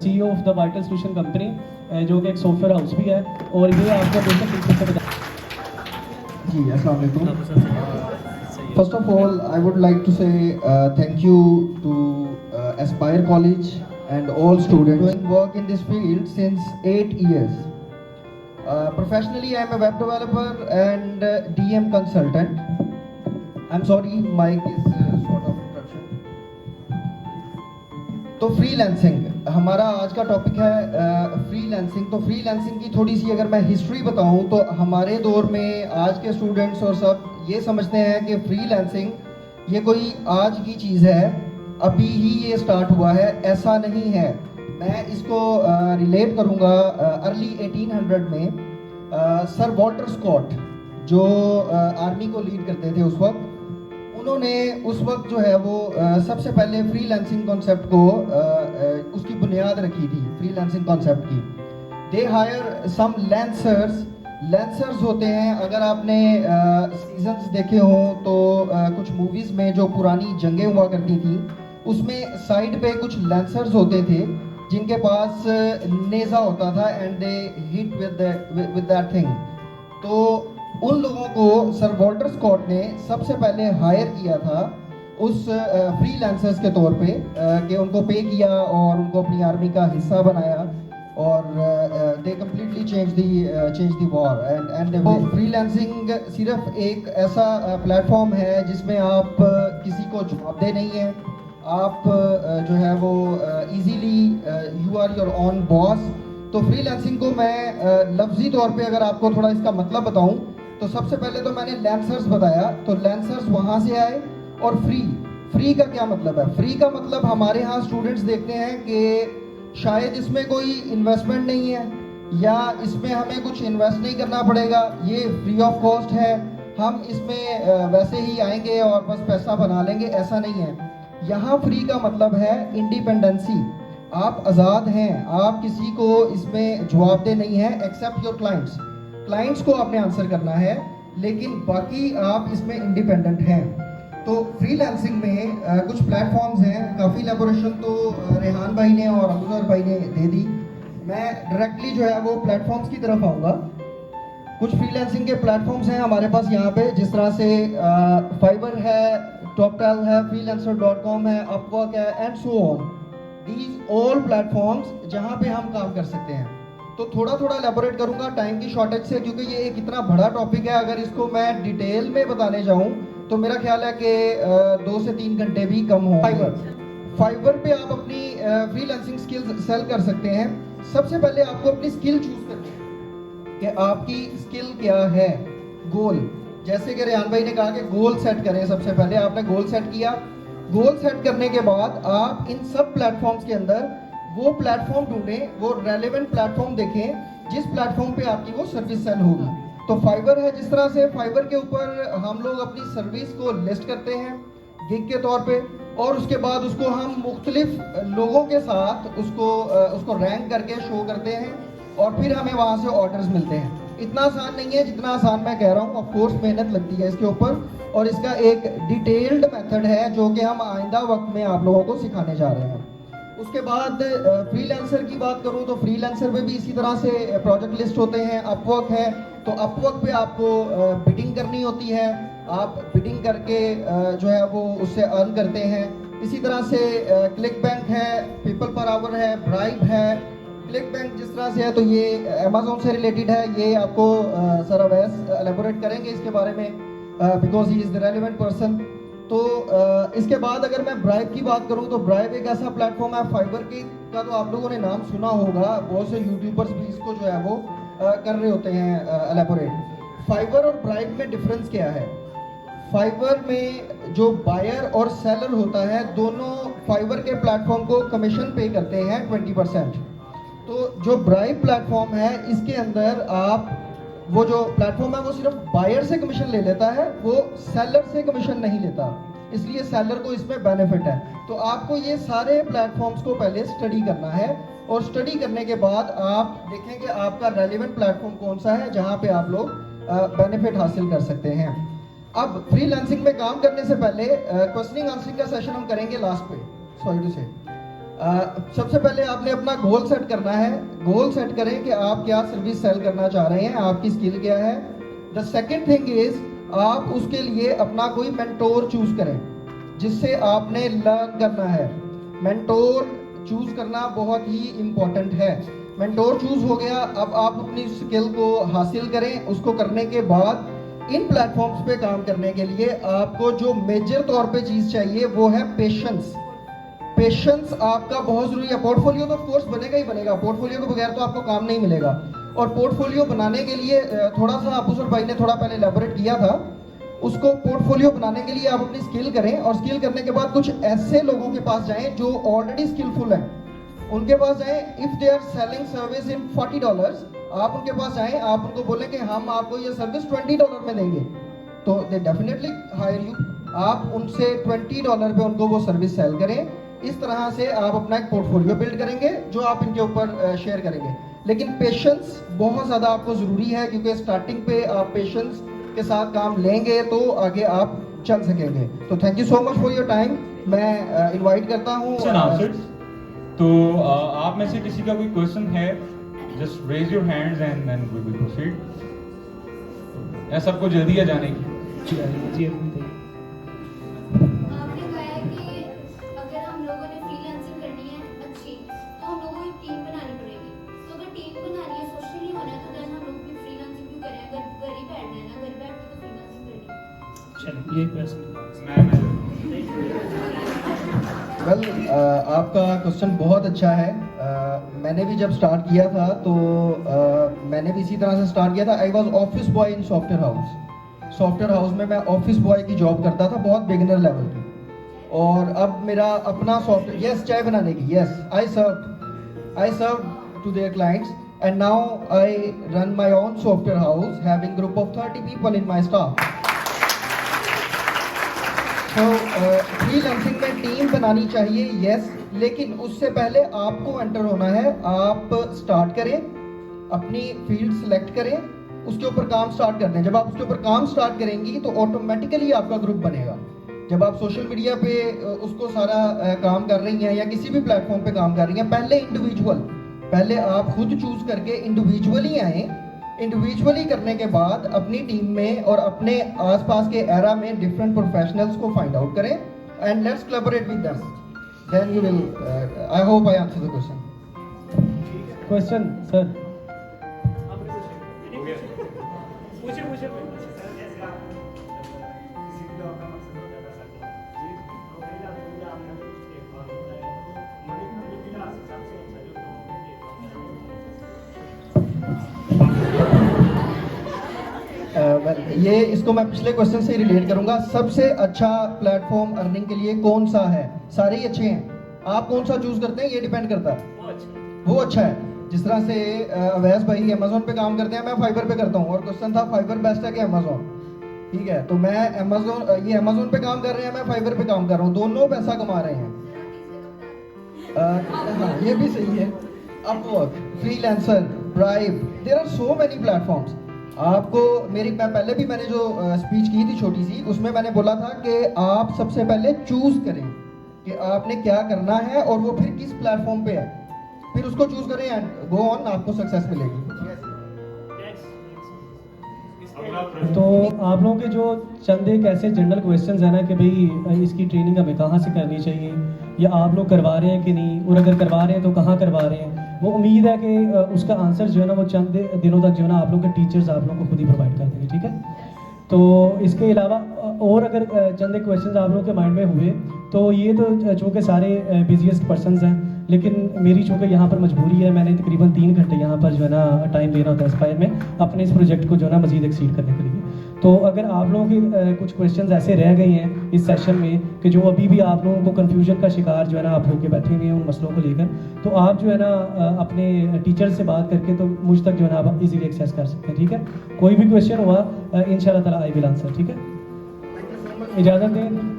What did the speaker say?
CEO of the vital solution company, जो कि एक सॉफ्टवेयर हाउस भी है, और ये आपको बेसिक से बता। जी अस्सलाम वालेकुम। First of all, I would like to say thank you to Aspire College and all students doing work in this field since 8 years. Professionally, I am a web developer and DM consultant. I'm sorry, mic is sort of interruption. तो freelancing हमारा आज का topic है। Freelancing, तो freelancing की थोड़ी सी अगर मैं हिस्ट्री बताऊं तो हमारे दौर में आज के स्टूडेंट्स और सब ये समझते हैं कि फ्रीलांसिंग ये कोई आज की चीज़ है, अभी ही ये स्टार्ट हुआ है। ऐसा नहीं है। मैं इसको रिलेट करूंगा अर्ली 1800 में सर वॉल्टर स्कॉट जो आर्मी को लीड करते थे उस वक्त, उन्होंने उस वक्त जो है वो सबसे पहले फ्रीलांसिंग कॉन्सेप्ट को उसकी बुनियाद रखी थी। फ्रीलांसिंग कॉन्सेप्ट की दे हायर सम लैंसर्स होते हैं। अगर आपने सीजन्स देखे हों तो कुछ मूवीज़ में जो पुरानी जंगें हुआ करती थी उसमें साइड पे कुछ लैंसर्स होते थे जिनके पास नेज़ा होता था and they hit with that thing. तो उन लोगों को सर वॉल्टर स्कॉट ने सबसे पहले हायर किया था उस फ्रीलांसर्स के तौर पे कि उनको पे किया और उनको अपनी आर्मी का हिस्सा बनाया और they completely change the war and freelancing सिर्फ एक ऐसा प्लेटफॉर्म है जिसमें आप किसी को जवाबदेह नहीं है। आप जो है वो easily you are your own boss. तो फ्रीलांसिंग को मैं लफ्जी तौर पे अगर आपको थोड़ा इसका मतलब बताऊं तो सबसे पहले तो मैंने लैंसर्स बताया, तो लैंसर्स वहाँ से आए। और फ्री का क्या मतलब है? फ्री का मतलब हमारे यहाँ स्टूडेंट्स देखते हैं कि शायद इसमें कोई इन्वेस्टमेंट नहीं है या इसमें हमें कुछ इन्वेस्ट नहीं करना पड़ेगा, ये फ्री ऑफ कॉस्ट है, हम इसमें वैसे ही आएंगे और बस पैसा बना लेंगे। ऐसा नहीं है। यहाँ फ्री का मतलब है इंडिपेंडेंसी। आप आज़ाद हैं, आप किसी को इसमें जवाबदेह नहीं है एक्सेप्ट योर क्लाइंट्स को आपने आंसर करना है, लेकिन बाकी आप इसमें इंडिपेंडेंट हैं। तो फ्रीलांसिंग में कुछ प्लेटफॉर्म्स हैं। काफ़ी एलैबोरेशन तो रेहान भाई ने और अबूजर भाई ने दे दी। मैं डायरेक्टली जो है वो प्लेटफॉर्म्स की तरफ आऊँगा। कुछ फ्रीलांसिंग के प्लेटफॉर्म्स हैं हमारे पास यहाँ पे, जिस तरह से फाइवर है, टॉपटेल है, freelancer.com है, अपवर्क है and so on. These all platforms जहाँ पे हम काम कर सकते हैं। तो थोड़ा एलैबोरेट करूंगा टाइम की शॉर्टेज से, क्योंकि ये एक इतना बड़ा टॉपिक है। अगर इसको मैं डिटेल में बताने जाऊं तो मेरा ख्याल है कि 2 से 3 घंटे भी कम हो। फाइवर पे आप अपनी फ्रीलांसिंग स्किल्स सेल कर सकते हैं। सबसे पहले आपको अपनी स्किल चूज करनी है कि आपकी स्किल क्या है। गोल, जैसे कि रेहान भाई ने कहा कि गोल सेट करें। सबसे पहले आपने गोल सेट किया। गोल सेट करने के बाद आप इन सब प्लेटफॉर्म्स के अंदर वो प्लेटफॉर्म ढूंढें, वो रेलेवेंट प्लेटफॉर्म देखें जिस प्लेटफॉर्म पे आपकी वो सर्विस सेल होगी। तो फाइवर है, जिस तरह से फाइवर के ऊपर हम लोग अपनी सर्विस को लिस्ट करते हैं गिग के तौर पे, और उसके बाद उसको हम मुख्तलिफ लोगों के साथ उसको रैंक करके शो करते हैं और फिर हमें वहाँ से ऑर्डर्स मिलते हैं। इतना आसान नहीं है जितना आसान मैं कह रहा हूँ। ऑफ कोर्स मेहनत लगती है इसके ऊपर, और इसका एक डिटेल्ड मेथड है जो कि हम आइंदा वक्त में आप लोगों को सिखाने जा रहे हैं। उसके बाद फ्रीलांसर की बात करूं तो फ्रीलांसर में भी इसी तरह से प्रोजेक्ट लिस्ट होते हैं। अपवर्क है, तो अपवर्क पे आपको बिडिंग करनी होती है। आप बिडिंग करके जो है वो उससे अर्न करते हैं। इसी तरह से क्लिक बैंक है, पीपल पर आवर है, ब्राइब है। क्लिक बैंक जिस तरह से है तो ये अमेजोन से रिलेटेड है। ये आपको सर अवैस एलेबोरेट करेंगे इसके बारे में, because he is the relevant person. तो इसके बाद अगर मैं ब्राइब की बात करूं तो ब्राइब एक ऐसा प्लेटफॉर्म है। फाइवर का तो आप लोगों ने नाम सुना होगा, बहुत से यूट्यूबर्स भी इसको जो है वो कर रहे होते हैं एलेबोरेट। फाइवर और ब्राइब में डिफरेंस क्या है? फाइवर में जो बायर और सेलर होता है, दोनों फाइवर के प्लेटफॉर्म को कमीशन पे करते हैं 20%। तो जो ब्राइब प्लेटफॉर्म है इसके अंदर आप वो जो प्लेटफॉर्म है वो सिर्फ बायर से कमीशन ले लेता है, वो सेलर से कमीशन नहीं लेता, इसलिए सेलर को इसमें बेनिफिट है। तो आपको ये सारे प्लेटफॉर्म्स को पहले स्टडी करना है, और स्टडी करने के बाद आप देखें कि आपका रेलिवेंट प्लेटफॉर्म कौन सा है जहां पे आप लोग बेनिफिट हासिल कर सकते हैं। अब फ्रीलांसिंग में काम करने से पहले क्वेश्चनिंग आंसरिंग का सेशन हम करेंगे लास्ट पे, सॉरी टू से। सबसे पहले आपने अपना गोल सेट करना है। गोल सेट करें कि आप क्या सर्विस सेल करना चाह रहे हैं, आपकी स्किल क्या है। द सेकेंड थिंग इज आप उसके लिए अपना कोई मेंटोर चूज करें जिससे आपने लर्न करना है। मेंटोर चूज करना बहुत ही इम्पोर्टेंट है। मेंटोर चूज हो गया, अब आप अपनी स्किल को हासिल करें। उसको करने के बाद इन प्लेटफॉर्म्स पे काम करने के लिए आपको जो मेजर तौर पे चीज चाहिए वो है पेशेंस। पेशेंस आपका बहुत जरूरी है। पोर्टफोलियो तो ऑफ कोर्स बनेगा ही बनेगा, पोर्टफोलियो के बगैर तो आपको काम नहीं मिलेगा। और पोर्टफोलियो बनाने के लिए थोड़ा सा अबूसर भाई ने थोड़ा पहले एलैबोरेट किया था, उसको पोर्टफोलियो बनाने के लिए आप अपनी स्किल करें और स्किल करने के बाद कुछ ऐसे लोगों के पास जाएं जो ऑलरेडी स्किलफुल हैं, उनके पास जाएं। If they are selling service in $40, आप उनके पास जाएं, आप उनको बोलें कि हम आपको ये सर्विस $20 में देंगे, तो दे डेफिनेटली हायर यू। आप उनसे $20 पे उनको वो सर्विस सेल करें। इस तरह से आप अपना एक पोर्टफोलियो बिल्ड करेंगे जो आप इनके ऊपर शेयर करेंगे। लेकिन पेशेंस बहुत ज़्यादा आपको ज़रूरी है, क्योंकि स्टार्टिंग पे आप पेशेंस के साथ काम लेंगे तो आगे आप चल सकेंगे। तो thank you so much for your time. मैं इनवाइट करता हूँ। तो आप में से किसी का कोई क्वेश्चन है, just raise your hands and then we will proceed. या सबको जल्दी है जाने की? जी आपने कहा है कि अगर हम लोगों ने फ्रीलांसिंग करनी है अच्छी, तो हम लोगों को एक टीम बनानी पड़ेगी। तो अगर टीम बनानी है, सोशली होना है, तो देन हम लोग भी फ्रीलांसिंग क्यों करें? अगर घर ही बैठना है ना, घर बैठ के तो फ्रीलांसिंग करनी है। चलो ये क्वेश्चन वेल आपका क्वेश्चन बहुत अच्छा है। मैंने भी जब स्टार्ट किया था तो मैंने भी इसी तरह से स्टार्ट किया था। I was office boy in software house. Software house में मैं ऑफिस बॉय की जॉब करता था, बहुत बिगिनर लेवल की। और अब मेरा अपना सॉफ्टवेयर, यस चाय बनाने की, yes I serve to their clients and now I run my own software house having group of 30 people in my staff. तो फ्रीलांसिंग में टीम बनानी चाहिए, यस, लेकिन उससे पहले आपको एंटर होना है। आप स्टार्ट करें, अपनी फील्ड सिलेक्ट करें, उसके ऊपर काम स्टार्ट कर दें। जब आप उसके ऊपर काम स्टार्ट करेंगी तो ऑटोमेटिकली आपका ग्रुप बनेगा। जब आप सोशल मीडिया पे उसको सारा काम कर रही हैं या किसी भी प्लेटफॉर्म पे काम कर रही हैं, पहले आप खुद चूज करके इंडिविजुअली आए। इंडिविजुअली करने के बाद अपनी टीम में और अपने आसपास के एरा में डिफरेंट प्रोफेशनल्स को फाइंड आउट करें and let's collaborate with them, then you will I hope I answer the question sir. ये इसको मैं पिछले क्वेश्चन से रिलेट करूंगा। सबसे अच्छा प्लेटफॉर्म अर्निंग के लिए कौन सा है? सारे ही अच्छे हैं, आप कौन सा चूज करते हैं ये डिपेंड करता है। वो अच्छा है। जिस तरह से अवैस भाई अमेजोन पे काम करते हैं, मैं फाइबर पे करता हूँ, और क्वेश्चन था फाइबर बेस्ट है कि अमेजोन? ठीक है, तो मैं अमेजोन, ये अमेजोन पे काम कर रहे हैं, मैं फाइबर पे काम कर रहा हूँ, दोनों पैसा कमा रहे हैं। हाँ ये भी सही है। अपवर्क, फ्रीलांसर, ब्राइव, there are so many platforms. आपको मैं पहले भी मैंने जो स्पीच की थी छोटी सी, उसमें मैंने बोला था कि आप सबसे पहले चूज करें कि आपने क्या करना है और वो फिर किस प्लेटफॉर्म पे है, फिर उसको चूज करें एंड गो ऑन, आपको सक्सेस मिलेगी। तो आप लोगों के जो चंद एक ऐसे जनरल क्वेश्चंस हैं ना कि भाई इसकी ट्रेनिंग हमें कहाँ से करनी चाहिए, या आप लोग करवा रहे हैं कि नहीं, और अगर करवा रहे हैं तो कहाँ करवा रहे हैं, वो उम्मीद है कि उसका आंसर जो है ना वो चंद दिनों तक जो है ना आप लोग के टीचर्स आप लोगों को खुद ही प्रोवाइड कर देंगे। ठीक है, तो इसके अलावा और अगर चंद एक क्वेश्चन आप लोगों के माइंड में हुए तो ये तो चूँकि सारे बिजिएस्ट पर्सनस हैं, लेकिन मेरी चूँकि यहाँ पर मजबूरी है, मैंने तकरीबन 3 घंटे यहाँ पर जो है ना टाइम देना होता है एस्पायर में अपने इस प्रोजेक्ट को जो है ना मजीद एक्सीड करने के लिए। तो अगर आप लोगों के कुछ क्वेश्चंस ऐसे रह गए हैं इस सेशन में कि जो अभी भी आप लोगों को कन्फ्यूजन का शिकार जो है ना आप होके बैठे हुए हैं उन मसलों को लेकर, तो आप जो है ना अपने टीचर से बात करके तो मुझ तक जो है ना आप इजीली एक्सेस कर सकते हैं। ठीक है, कोई भी क्वेश्चन हुआ इंशाल्लाह ताला आई विल आंसर। ठीक है, इजाज़त दें।